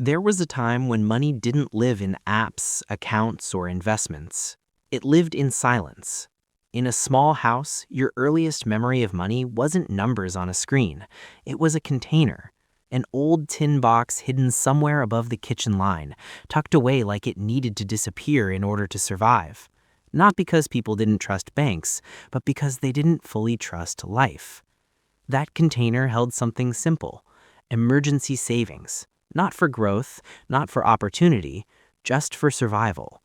There was a time when money didn't live in apps, accounts, or investments. It lived in silence. In a small house, your earliest memory of money wasn't numbers on a screen. It was a container, an old tin box hidden somewhere above the kitchen line, tucked away like it needed to disappear in order to survive. Not because people didn't trust banks, but because they didn't fully trust life. That container held something simple: emergency savings. Not for growth, not for opportunity, just for survival.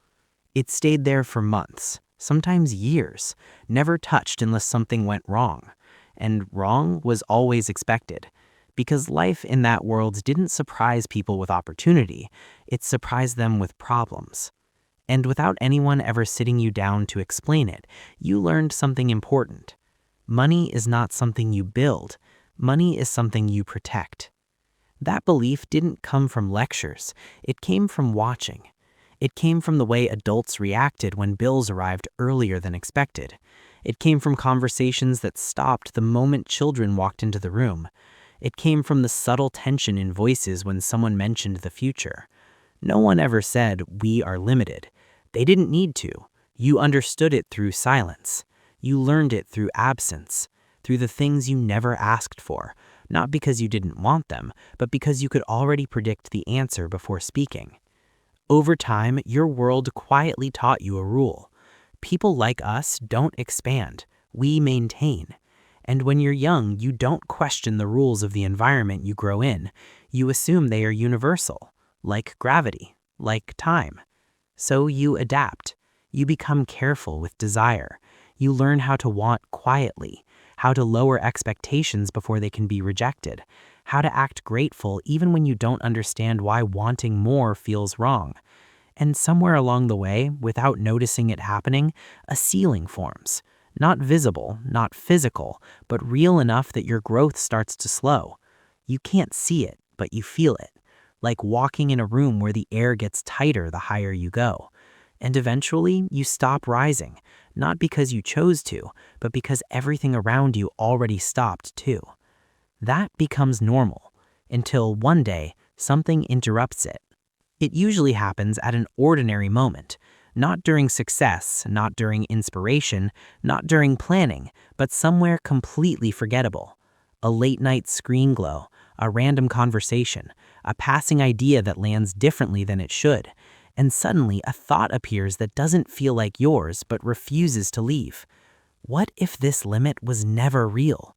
It stayed there for months, sometimes years, never touched unless something went wrong. And wrong was always expected, because life in that world didn't surprise people with opportunity, it surprised them with problems. And without anyone ever sitting you down to explain it, you learned something important. Money is not something you build, money is something you protect. That belief didn't come from lectures, it came from watching. It came from the way adults reacted when bills arrived earlier than expected. It came from conversations that stopped the moment children walked into the room. It came from the subtle tension in voices when someone mentioned the future. No one ever said, "We are limited." They didn't need to. You understood it through silence. You learned it through absence, through the things you never asked for. Not because you didn't want them, but because you could already predict the answer before speaking. Over time, your world quietly taught you a rule. People like us don't expand, we maintain. And when you're young, you don't question the rules of the environment you grow in. You assume they are universal, like gravity, like time. So you adapt. You become careful with desire. You learn how to want quietly, how to lower expectations before they can be rejected, how to act grateful even when you don't understand why wanting more feels wrong. And somewhere along the way, without noticing it happening, a ceiling forms. Not visible, not physical, but real enough that your growth starts to slow. You can't see it, but you feel it. Like walking in a room where the air gets tighter the higher you go. And eventually, you stop rising, not because you chose to, but because everything around you already stopped too. That becomes normal, until one day, something interrupts it. It usually happens at an ordinary moment, not during success, not during inspiration, not during planning, but somewhere completely forgettable. A late-night screen glow, a random conversation, a passing idea that lands differently than it should. And suddenly a thought appears that doesn't feel like yours but refuses to leave. What if this limit was never real?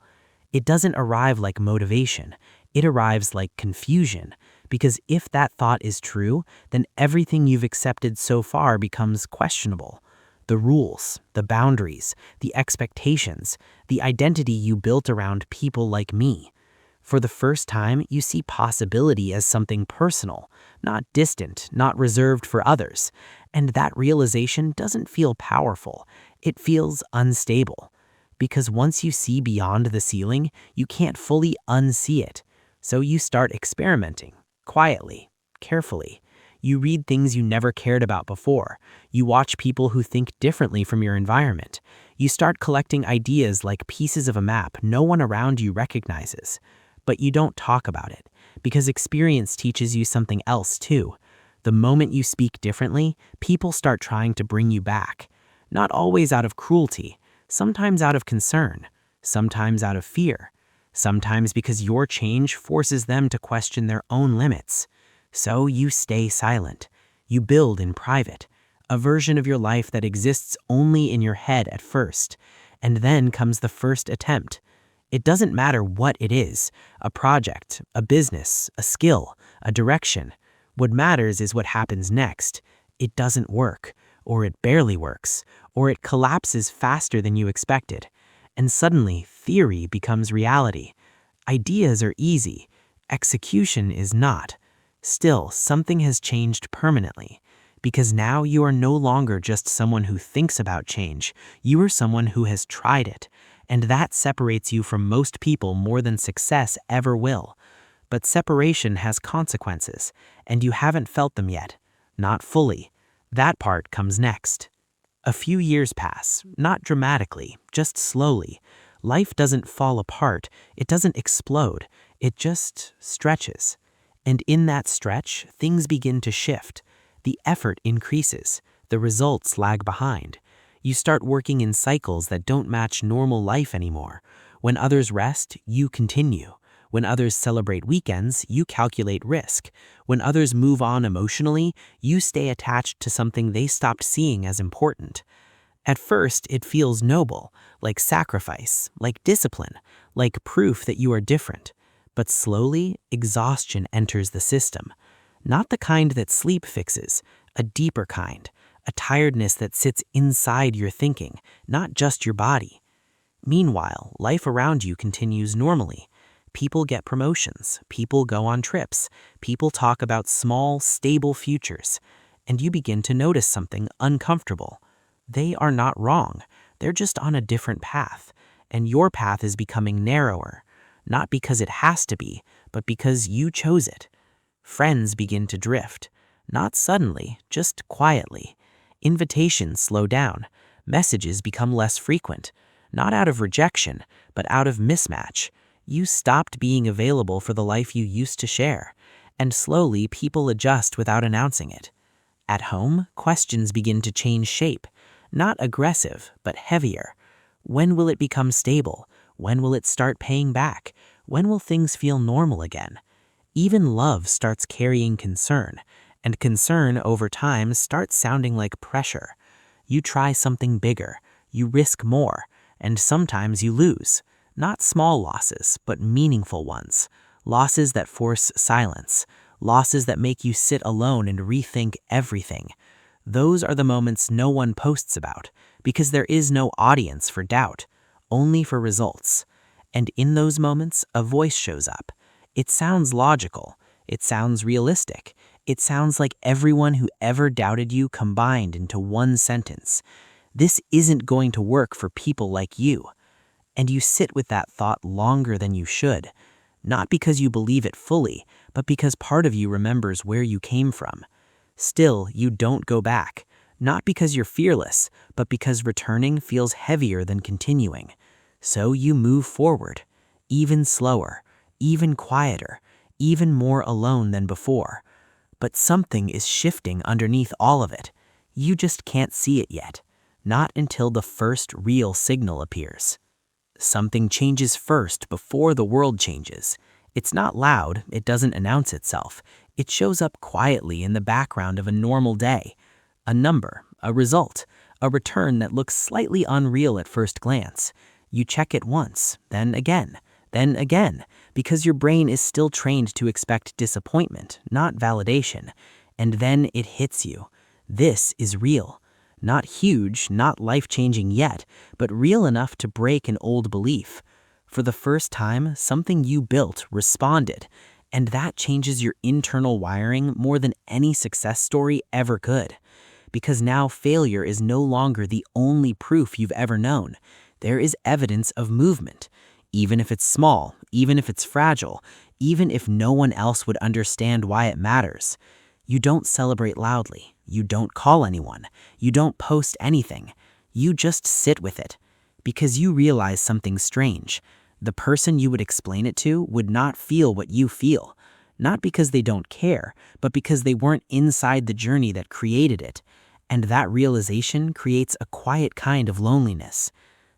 It doesn't arrive like motivation. It arrives like confusion. Because if that thought is true, then everything you've accepted so far becomes questionable. The rules, the boundaries, the expectations, the identity you built around people like me. For the first time, you see possibility as something personal, not distant, not reserved for others. And that realization doesn't feel powerful. It feels unstable. Because once you see beyond the ceiling, you can't fully unsee it. So you start experimenting, quietly, carefully. You read things you never cared about before. You watch people who think differently from your environment. You start collecting ideas like pieces of a map no one around you recognizes. But you don't talk about it, because experience teaches you something else too. The moment you speak differently, people start trying to bring you back. Not always out of cruelty, sometimes out of concern, sometimes out of fear, sometimes because your change forces them to question their own limits. So you stay silent. You build in private, a version of your life that exists only in your head at first. And then comes the first attempt. It doesn't matter what it is, a project, a business, a skill, a direction. What matters is what happens next. It doesn't work, or it barely works, or it collapses faster than you expected. And suddenly, theory becomes reality. Ideas are easy. Execution is not. Still, something has changed permanently. Because now you are no longer just someone who thinks about change. You are someone who has tried it. And that separates you from most people more than success ever will. But separation has consequences, and you haven't felt them yet. Not fully. That part comes next. A few years pass, not dramatically, just slowly. Life doesn't fall apart, it doesn't explode, it just stretches. And in that stretch, things begin to shift. The effort increases. The results lag behind. You start working in cycles that don't match normal life anymore. When others rest, you continue. When others celebrate weekends, you calculate risk. When others move on emotionally, you stay attached to something they stopped seeing as important. At first, it feels noble, like sacrifice, like discipline, like proof that you are different. But slowly, exhaustion enters the system. Not the kind that sleep fixes, a deeper kind, a tiredness that sits inside your thinking, not just your body. Meanwhile, life around you continues normally. People get promotions, people go on trips, people talk about small, stable futures, and you begin to notice something uncomfortable. They are not wrong, they're just on a different path, and your path is becoming narrower, not because it has to be, but because you chose it. Friends begin to drift, not suddenly, just quietly. Invitations slow down, messages become less frequent, not out of rejection, but out of mismatch. You stopped being available for the life you used to share, and slowly people adjust without announcing it. At home, questions begin to change shape, not aggressive, but heavier. When will it become stable? When will it start paying back? When will things feel normal again? Even love starts carrying concern, and concern over time starts sounding like pressure. You try something bigger, you risk more, and sometimes you lose. Not small losses, but meaningful ones. Losses that force silence. Losses that make you sit alone and rethink everything. Those are the moments no one posts about, because there is no audience for doubt, only for results. And in those moments, a voice shows up. It sounds logical. It sounds realistic. It sounds like everyone who ever doubted you combined into one sentence. This isn't going to work for people like you. And you sit with that thought longer than you should, not because you believe it fully, but because part of you remembers where you came from. Still, you don't go back, not because you're fearless, but because returning feels heavier than continuing. So you move forward, even slower, even quieter, even more alone than before. But something is shifting underneath all of it. You just can't see it yet, not until the first real signal appears. Something changes first before the world changes. It's not loud, it doesn't announce itself. It shows up quietly in the background of a normal day. A number, a result, a return that looks slightly unreal at first glance. You check it once, then again, because your brain is still trained to expect disappointment, not validation. And then it hits you. This is real. Not huge, not life-changing yet, but real enough to break an old belief. For the first time, something you built responded, and that changes your internal wiring more than any success story ever could. Because now failure is no longer the only proof you've ever known. There is evidence of movement, even if it's small, even if it's fragile, even if no one else would understand why it matters. You don't celebrate loudly. You don't call anyone. You don't post anything. You just sit with it. Because you realize something strange. The person you would explain it to would not feel what you feel. Not because they don't care, but because they weren't inside the journey that created it. And that realization creates a quiet kind of loneliness.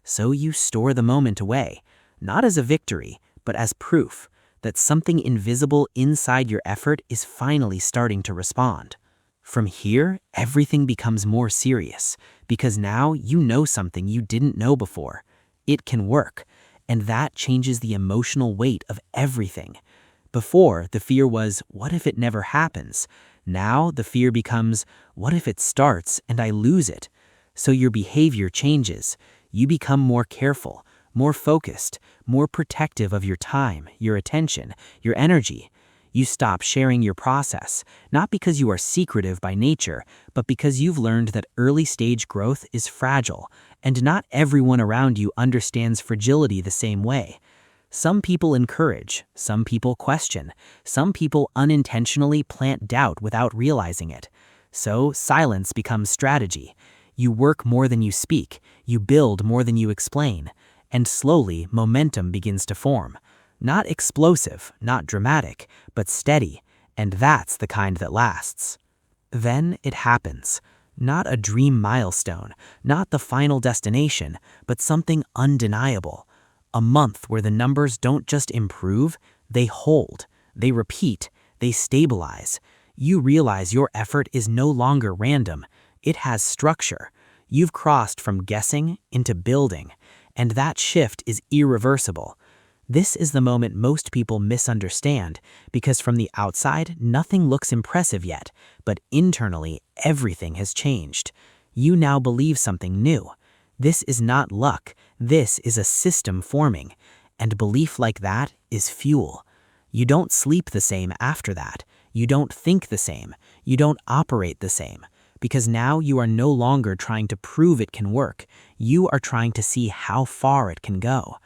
So you store the moment away, not as a victory, but as proof that something invisible inside your effort is finally starting to respond. From here, everything becomes more serious, because now you know something you didn't know before. It can work, and that changes the emotional weight of everything. Before, the fear was, what if it never happens? Now, the fear becomes, what if it starts and I lose it? So your behavior changes. You become more careful, more focused, more protective of your time, your attention, your energy. You stop sharing your process, not because you are secretive by nature, but because you've learned that early-stage growth is fragile, and not everyone around you understands fragility the same way. Some people encourage, some people question, some people unintentionally plant doubt without realizing it. So silence becomes strategy. You work more than you speak, you build more than you explain, and slowly momentum begins to form. Not explosive, not dramatic, but steady, And that's the kind that lasts. Then it happens. Not a dream milestone, not the final destination, but something undeniable. A month where the numbers don't just improve, they hold, they repeat, they stabilize. You realize your effort is no longer random. It has structure. You've crossed from guessing into building, and that shift is irreversible. This is the moment most people misunderstand, because from the outside, nothing looks impressive yet, but internally, everything has changed. You now believe something new. This is not luck, this is a system forming, and belief like that is fuel. You don't sleep the same after that. You don't think the same. You don't operate the same. Because now you are no longer trying to prove it can work. You are trying to see how far it can go.